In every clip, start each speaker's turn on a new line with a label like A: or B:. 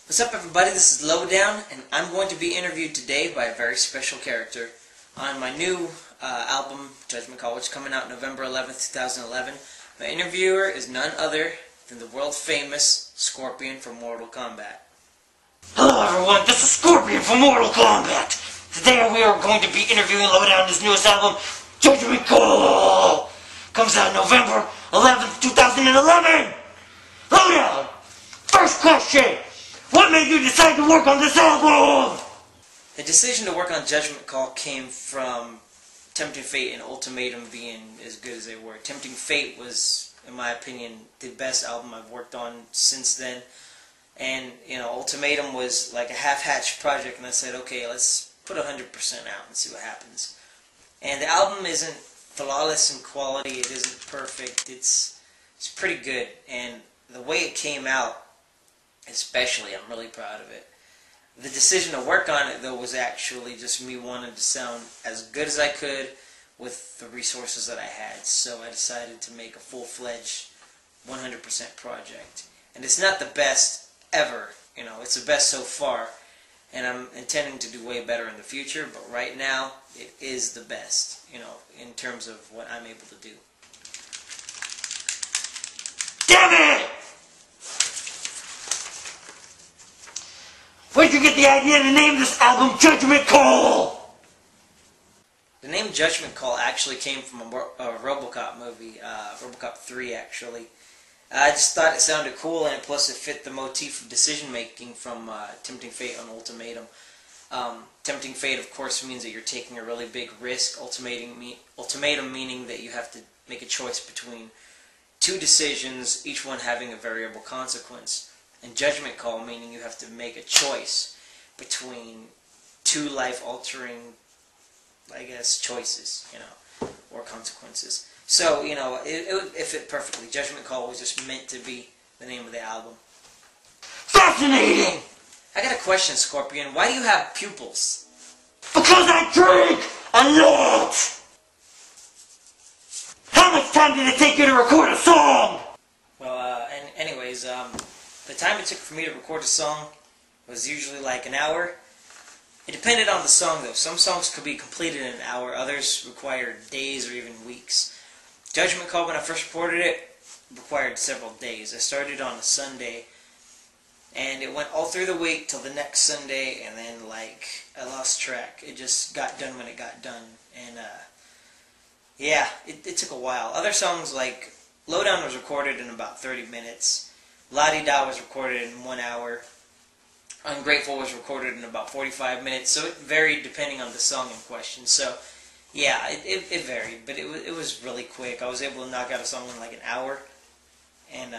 A: What's up, everybody? This is Lowdown, and I'm going to be interviewed today by a very special character on my new album, Judgment, which is coming out November 11th, 2011. My interviewer is none other than the world-famous Scorpion from Mortal Kombat.
B: Hello everyone, this is Scorpion from Mortal Kombat. Today we are going to be interviewing Lowdown his newest album, Judgement. Comes out November 11th, 2011. Lowdown, first question. What made you decide to work on this album?
A: The decision to work on Judgment Call came from Tempting Fate and Ultimatum being as good as they were. Tempting Fate was, in my opinion, the best album I've worked on since then. And, Ultimatum was like a half-hatched project, and I said, okay, let's put 100% out and see what happens. And the album isn't flawless in quality, it isn't perfect, it's pretty good. And the way it came out, especially, I'm really proud of it. The decision to work on it, though, was actually just me wanting to sound as good as I could with the resources that I had. So I decided to make a full-fledged 100% project. And it's not the best ever, it's the best so far. And I'm intending to do way better in the future, but right now, it is the best, in terms of what I'm able to do.
B: Damn it! Where'd you get the idea to name this album Judgment Call?
A: The name Judgment Call actually came from a RoboCop movie, RoboCop 3 actually. I just thought it sounded cool, and plus it fit the motif of decision-making from Tempting Fate on Ultimatum. Tempting Fate, of course, means that you're taking a really big risk. Ultimatum meaning that you have to make a choice between two decisions, each one having a variable consequence. And Judgment Call meaning you have to make a choice between two life-altering, choices, or consequences. So, it fit perfectly. Judgment Call was just meant to be the name of the album.
B: Fascinating!
A: I got a question, Scorpion. Why do you have pupils?
B: Because I drink a lot! How much time did it take you to record a song?
A: Well, anyways, the time it took for me to record a song was usually like an hour. It depended on the song, though. Some songs could be completed in an hour, others required days or even weeks. Judgment Call, when I first recorded it, required several days. I started on a Sunday, and it went all through the week till the next Sunday, and then, I lost track. It just got done when it got done, and, yeah, it took a while. Other songs, like Lowdown was recorded in about 30 minutes. La-Di-Da was recorded in 1 hour. Ungrateful was recorded in about 45 minutes, so it varied depending on the song in question. So, yeah, it varied, but it was really quick. I was able to knock out a song in like an hour, and,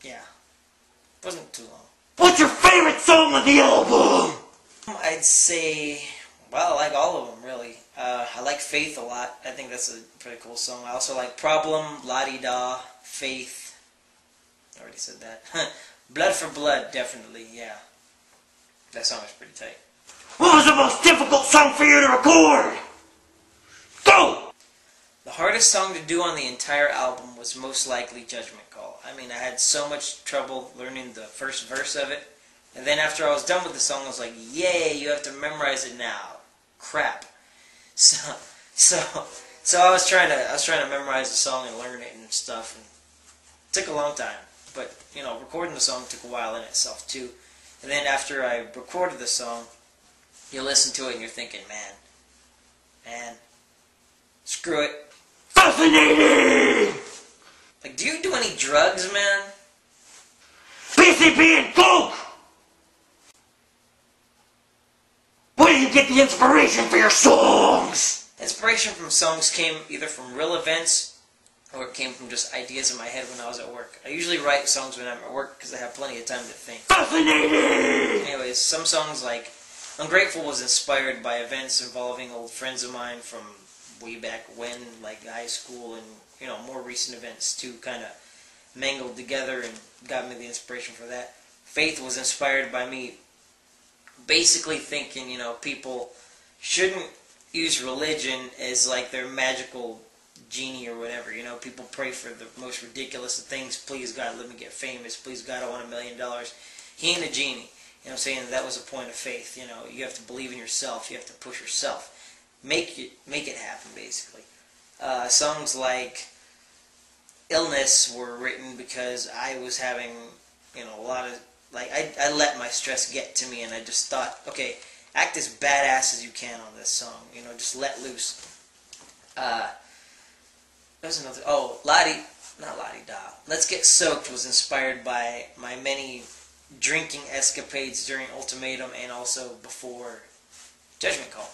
A: yeah, it wasn't too long.
B: What's your favorite song on the album?
A: I'd say, well, I like all of them, really. I like Faith a lot. I think that's a pretty cool song. I also like Problem, La-Di-Da, Faith. I already said that. Blood for Blood, definitely, yeah. That song is pretty tight.
B: What was the most difficult song for you to record? Go!
A: The hardest song to do on the entire album was most likely Judgment Call. I mean, I had so much trouble learning the first verse of it. And then after I was done with the song, I was like, yay, you have to memorize it now. Crap. So I was trying to memorize the song and learn it and stuff. And it took a long time. But, recording the song took a while in itself, too. And then after I recorded the song, you listen to it and you're thinking, man, screw it.
B: Fascinating!
A: Do you do any drugs, man?
B: PCP and Coke! Where do you get the inspiration for your songs?
A: Inspiration from songs came either from real events, or it came from just ideas in my head when I was at work. I usually write songs when I'm at work because I have plenty of time to think.
B: Fascinating!
A: Anyways, some songs like Ungrateful was inspired by events involving old friends of mine from way back when, like high school, and more recent events too, kind of mangled together and got me the inspiration for that. Faith was inspired by me basically thinking, people shouldn't use religion as like their magical genie or whatever. People pray for the most ridiculous of things. Please God, let me get famous. Please God, I want $1 million. He ain't a genie. You know what I'm saying? That was a point of faith. You know, you have to believe in yourself. You have to push yourself. Make it happen, basically. Songs like Illness were written because I was having, you know, a lot of, like, I let my stress get to me, and I just thought, okay, act as badass as you can on this song. You know, just let loose. There's another, oh, not La-Di-Da. Let's Get Soaked was inspired by my many drinking escapades during Ultimatum and also before Judgment Call.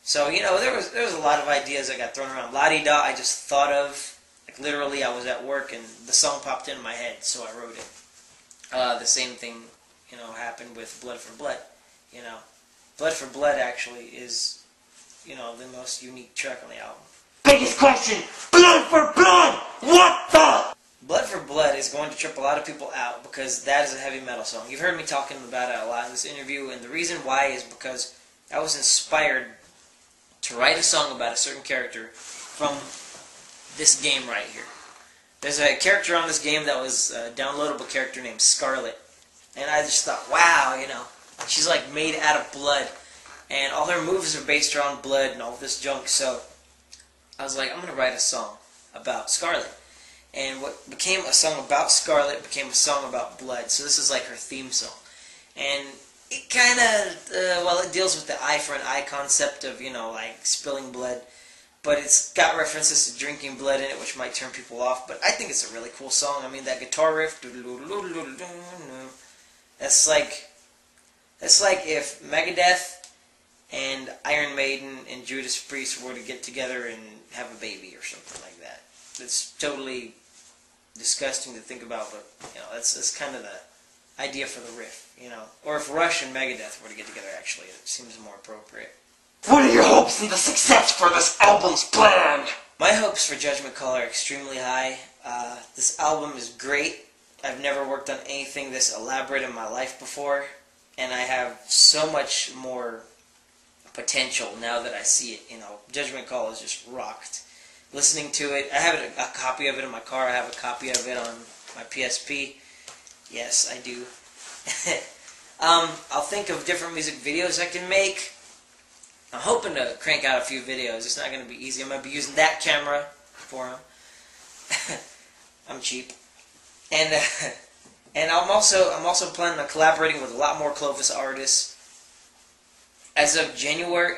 A: So, you know, there was a lot of ideas that got thrown around. La-Di-Da I just thought of, like, literally I was at work and the song popped in my head, so I wrote it. The same thing, you know, happened with Blood for Blood. You know, Blood for Blood actually is, you know, the most unique track on the album.
B: Biggest question, Blood for Blood, what the?
A: Blood for Blood is going to trip a lot of people out because that is a heavy metal song. You've heard me talking about it a lot in this interview, and the reason why is because I was inspired to write a song about a certain character from this game right here. There's a character on this game that was a downloadable character named Scarlet, and I just thought, wow, you know, she's like made out of blood, and all her moves are based around blood and all this junk, so I was like, I'm going to write a song about Scarlet. And what became a song about Scarlet became a song about blood. So this is like her theme song. And it kind of, well, it deals with the eye for an eye concept of, you know, like spilling blood. But it's got references to drinking blood in it, which might turn people off. But I think it's a really cool song. I mean, that guitar riff, that's like if Megadeth and Iron Maiden and Judas Priest were to get together and have a baby or something like that. It's totally disgusting to think about, but, you know, that's kind of the idea for the riff, you know. Or if Rush and Megadeth were to get together, actually, it seems more appropriate.
B: What are your hopes and the success for this album's plan?
A: My hopes for Judgment Call are extremely high. This album is great. I've never worked on anything this elaborate in my life before, and I have so much more potential now that I see it. You know, Judgment Call is just rocked. Listening to it, I have a copy of it in my car. I have a copy of it on my PSP. Yes, I do. I'll think of different music videos I can make. I'm hoping to crank out a few videos. It's not going to be easy. I might be using that camera for them. I'm cheap. And I'm also planning on collaborating with a lot more Clovis artists. As of July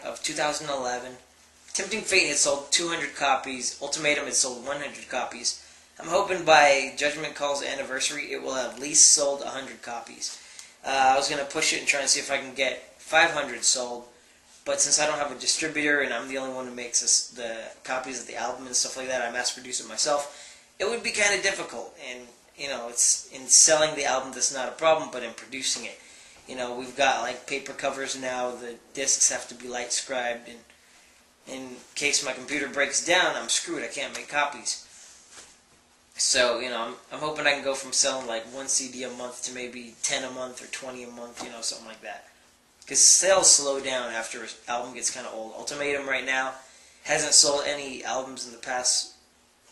A: of 2011, Tempting Fate had sold 200 copies. Ultimatum had sold 100 copies. I'm hoping by Judgment Call's anniversary it will have at least sold 100 copies. I was going to push it and try and see if I can get 500 sold, but since I don't have a distributor and I'm the only one who makes the copies of the album and stuff like that, I mass produce it myself, it would be kind of difficult. And, you know, it's in selling the album that's not a problem, but in producing it. You know, we've got like paper covers now, the discs have to be light scribed, and in case my computer breaks down, I'm screwed. I can't make copies. So, you know, I'm hoping I can go from selling like 1 CD a month to maybe 10 a month or 20 a month, you know, something like that. Because sales slow down after an album gets kind of old. Ultimatum right now hasn't sold any albums in the past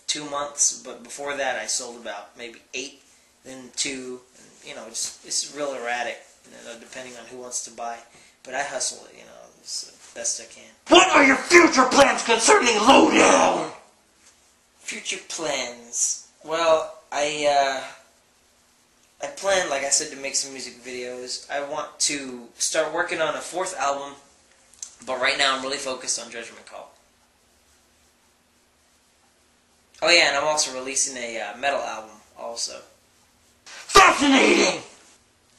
A: 2 months, but before that I sold about maybe 8, then 2, and, you know, it's real erratic, you know, depending on who wants to buy. But I hustle it, you know, as best I can.
B: What are your future plans concerning Lowdown?
A: Future plans. Well, I plan, like I said, to make some music videos. I want to start working on a 4th album, but right now I'm really focused on Judgment Call. Oh yeah, and I'm also releasing a metal album, also.
B: Fascinating!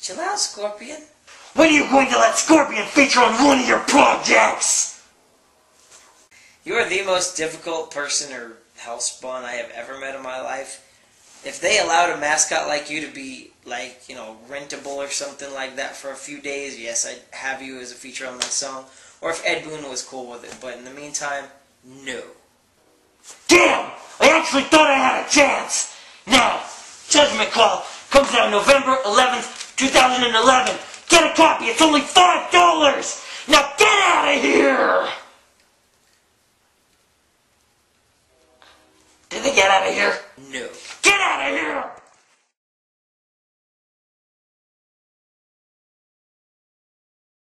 A: Chill out, Scorpion.
B: When are you going to let Scorpion feature on one of your projects?
A: You are the most difficult person or hellspawn I have ever met in my life. If they allowed a mascot like you to be, like, you know, rentable or something like that for a few days, yes, I'd have you as a feature on my song. Or if Ed Boon was cool with it. But in the meantime, no.
B: Damn! I actually thought I had a chance! Now, Judgment Call comes out November 11th, 2011. Get a copy, it's only $5! Now get out of here! Did they get out of here?
A: No.
B: Get out of here!